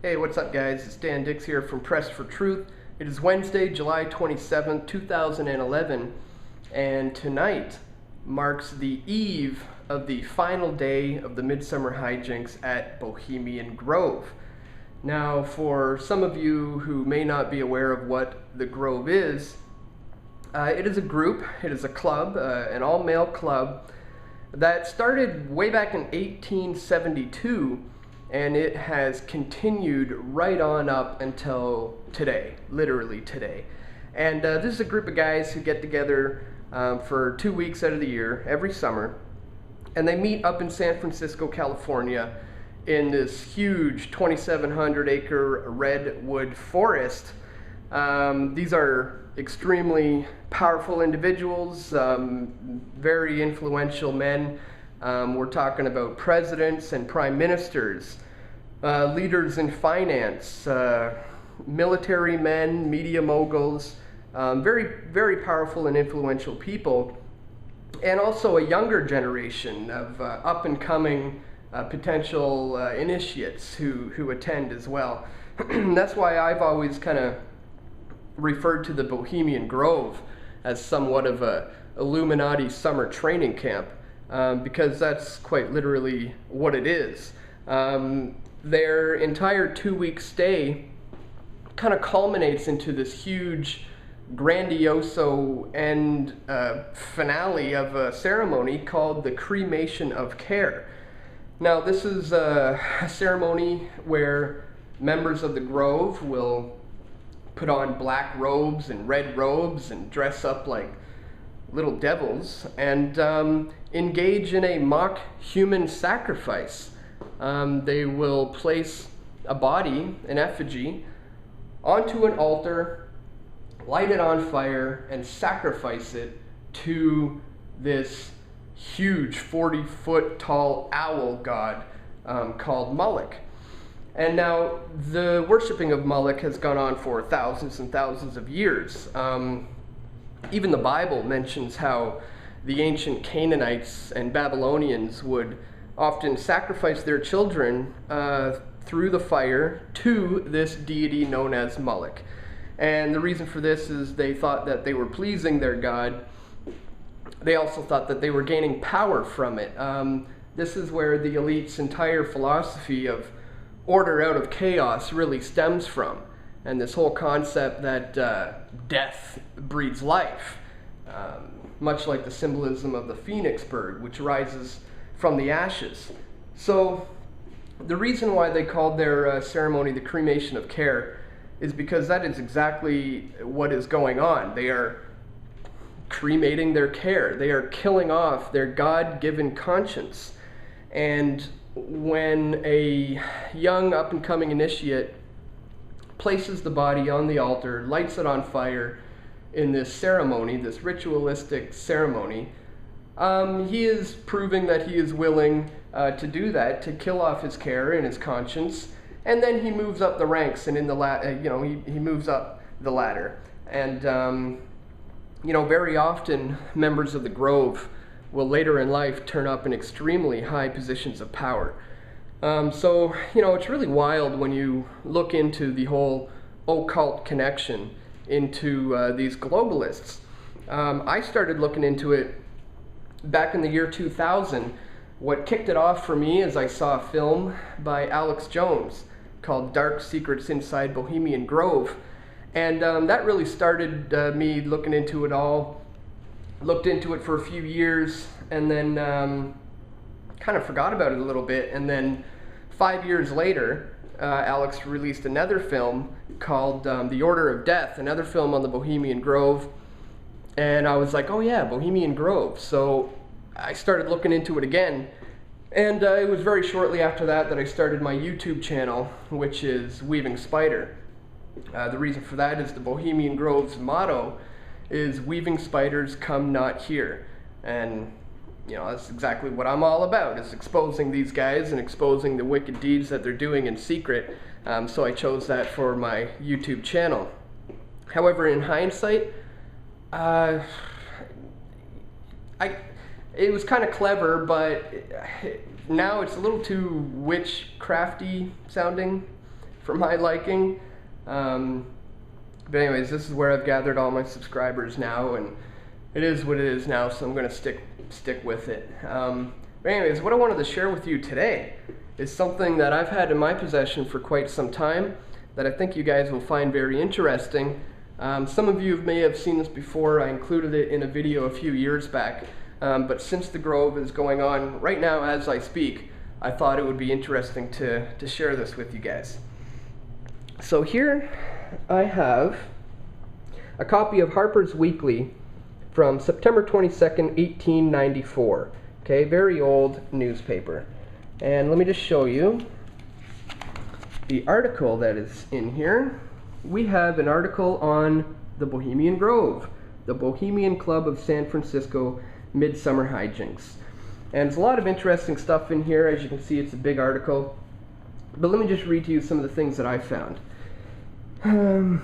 Hey, what's up guys? It's Jinks here from Press for Truth. It is Wednesday, July 27th, 2011, and tonight marks the eve of the final day of the MidSummer hijinks at Bohemian Grove. Now, for some of you who may not be aware of what the Grove is, it is a group, it is a club, an all-male club that started way back in 1872, and it has continued right on up until today, literally today. And this is a group of guys who get together for 2 weeks out of the year, every summer, and they meet up in San Francisco, California, in this huge 2,700 acre redwood forest. These are extremely powerful individuals, very influential men. We're talking about presidents and prime ministers, leaders in finance, military men, media moguls, very, very powerful and influential people, and also a younger generation of up-and-coming potential initiates who attend as well. That's why I've always kind of referred to the Bohemian Grove as somewhat of a Illuminati summer training camp. Because that's quite literally what it is. Their entire 2-week stay kind of culminates into this huge, grandioso end finale of a ceremony called the Cremation of Care. Now, this is a ceremony where members of the Grove will put on black robes and red robes and dress up like little devils and engage in a mock human sacrifice. They will place a body, an effigy, onto an altar, light it on fire, and sacrifice it to this huge 40-foot tall owl god called Moloch. And now the worshipping of Moloch has gone on for thousands and thousands of years. Even the Bible mentions how the ancient Canaanites and Babylonians would often sacrifice their children through the fire to this deity known as Moloch. And the reason for this is they thought that they were pleasing their god. They also thought that they were gaining power from it. This is where the elite's entire philosophy of order out of chaos really stems from. And this whole concept that death breeds life, much like the symbolism of the phoenix bird, which rises from the ashes. So the reason why they called their ceremony the Cremation of Care is because that is exactly what is going on. They are cremating their care. They are killing off their God-given conscience. And when a young up-and-coming initiate places the body on the altar, lights it on fire in this ceremony, this ritualistic ceremony, he is proving that he is willing to do that, to kill off his care and his conscience, and then he moves up the ranks and in the he moves up the ladder. And very often members of the Grove will later in life turn up in extremely high positions of power. So it's really wild when you look into the whole occult connection into these globalists. I started looking into it back in the year 2000. What kicked it off for me is I saw a film by Alex Jones called Dark Secrets Inside Bohemian Grove. And that really started me looking into it all. Looked into it for a few years and then kind of forgot about it a little bit. And then 5 years later, Alex released another film called The Order of Death, another film on the Bohemian Grove. And I was like, oh yeah, Bohemian Grove. So I started looking into it again. And it was very shortly after that I started my YouTube channel, which is Weaving Spider. The reason for that is the Bohemian Grove's motto is "Weaving spiders come not here." And that's exactly what I'm all about, is exposing these guys and exposing the wicked deeds that they're doing in secret. So I chose that for my YouTube channel. However, in hindsight, it was kind of clever, but now it's a little too witchcrafty sounding for my liking. But anyways, this is where I've gathered all my subscribers now, and it is what it is now, so I'm going to stick with it. But anyways, what I wanted to share with you today is something that I've had in my possession for quite some time that I think you guys will find very interesting. Some of you may have seen this before. I included it in a video a few years back, but since the Grove is going on right now as I speak, I thought it would be interesting to share this with you guys. So here I have a copy of Harper's Weekly from September 22nd, 1894. Okay, very old newspaper. And let me just show you the article that is in here. We have an article on the Bohemian Grove, the Bohemian Club of San Francisco MidSummer hijinks. And there's a lot of interesting stuff in here. As you can see, it's a big article. But let me just read to you some of the things that I found. The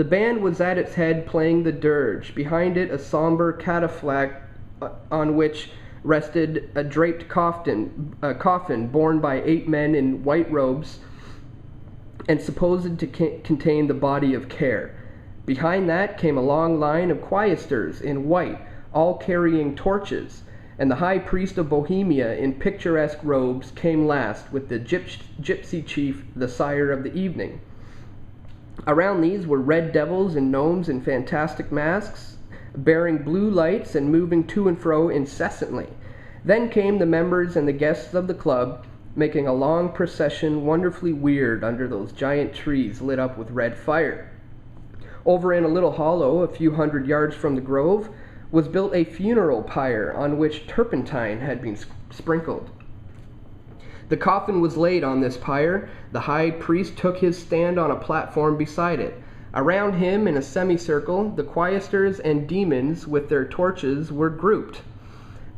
band was at its head playing the dirge. Behind it, a somber catafalque on which rested a draped coffin borne by 8 men in white robes and supposed to contain the body of Care. Behind that came a long line of choristers in white, all carrying torches, and the high priest of Bohemia in picturesque robes came last with the gypsy chief, the sire of the evening. Around these were red devils and gnomes in fantastic masks, bearing blue lights and moving to and fro incessantly. Then came the members and the guests of the club, making a long procession wonderfully weird under those giant trees lit up with red fire. Over in a little hollow, a few hundred yards from the Grove, was built a funeral pyre on which turpentine had been sprinkled. The coffin was laid on this pyre. The high priest took his stand on a platform beside it. Around him, in a semicircle, the choristers and demons with their torches were grouped.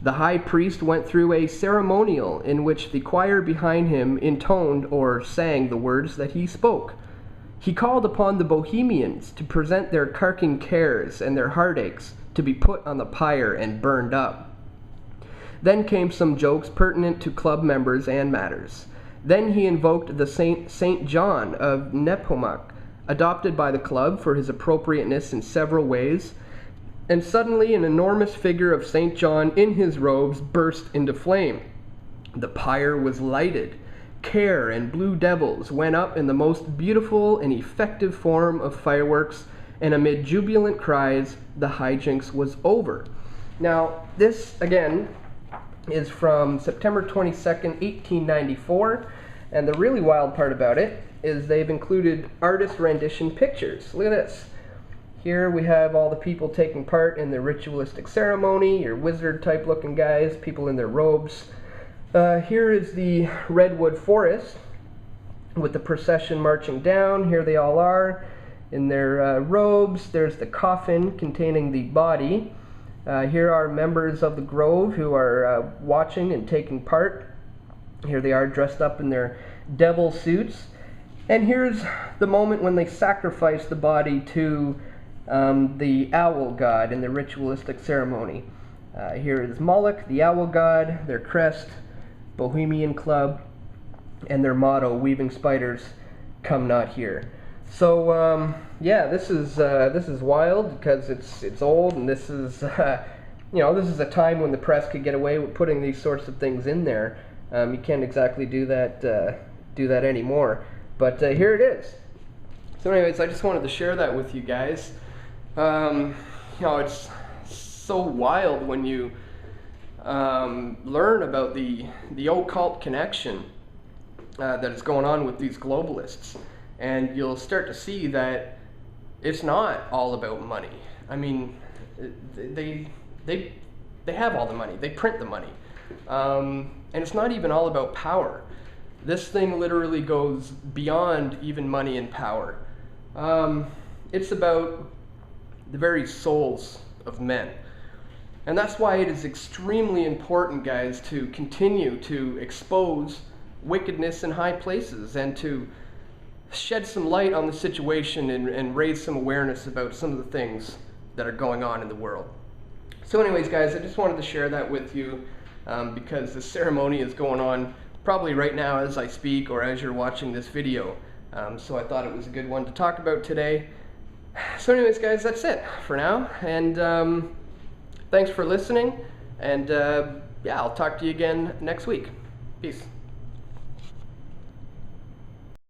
The high priest went through a ceremonial in which the choir behind him intoned or sang the words that he spoke. He called upon the Bohemians to present their carking cares and their heartaches to be put on the pyre and burned up. Then came some jokes pertinent to club members and matters. Then he invoked the Saint John of Nepomuk, adopted by the club for his appropriateness in several ways, and suddenly an enormous figure of Saint John in his robes burst into flame. The pyre was lighted. Care and blue devils went up in the most beautiful and effective form of fireworks, and amid jubilant cries, the hijinks was over. Now, this, again, is from September 22nd, 1894, and the really wild part about it is they've included artist rendition pictures. Look at this. Here we have all the people taking part in the ritualistic ceremony, your wizard-type looking guys, people in their robes. Here is the redwood forest with the procession marching down. Here they all are in their robes. There's the coffin containing the body. Here are members of the Grove who are watching and taking part. Here they are dressed up in their devil suits. And here's the moment when they sacrifice the body to the owl god in the ritualistic ceremony. Here is Moloch, the owl god, their crest, Bohemian Club, and their motto, weaving spiders, come not here. So yeah, this is wild because it's old, and this is this is a time when the press could get away with putting these sorts of things in there. You can't exactly do that anymore. But here it is. So anyways, I just wanted to share that with you guys. It's so wild when you learn about the occult connection that is going on with these globalists. And you'll start to see that it's not all about money. I mean, they have all the money. They print the money. And it's not even all about power. This thing literally goes beyond even money and power. It's about the very souls of men. And that's why it is extremely important, guys, to continue to expose wickedness in high places and to shed some light on the situation and raise some awareness about some of the things that are going on in the world. So anyways, guys, I just wanted to share that with you because the ceremony is going on probably right now as I speak or as you're watching this video. So I thought it was a good one to talk about today. So anyways, guys, that's it for now, and thanks for listening, and yeah, I'll talk to you again next week. Peace.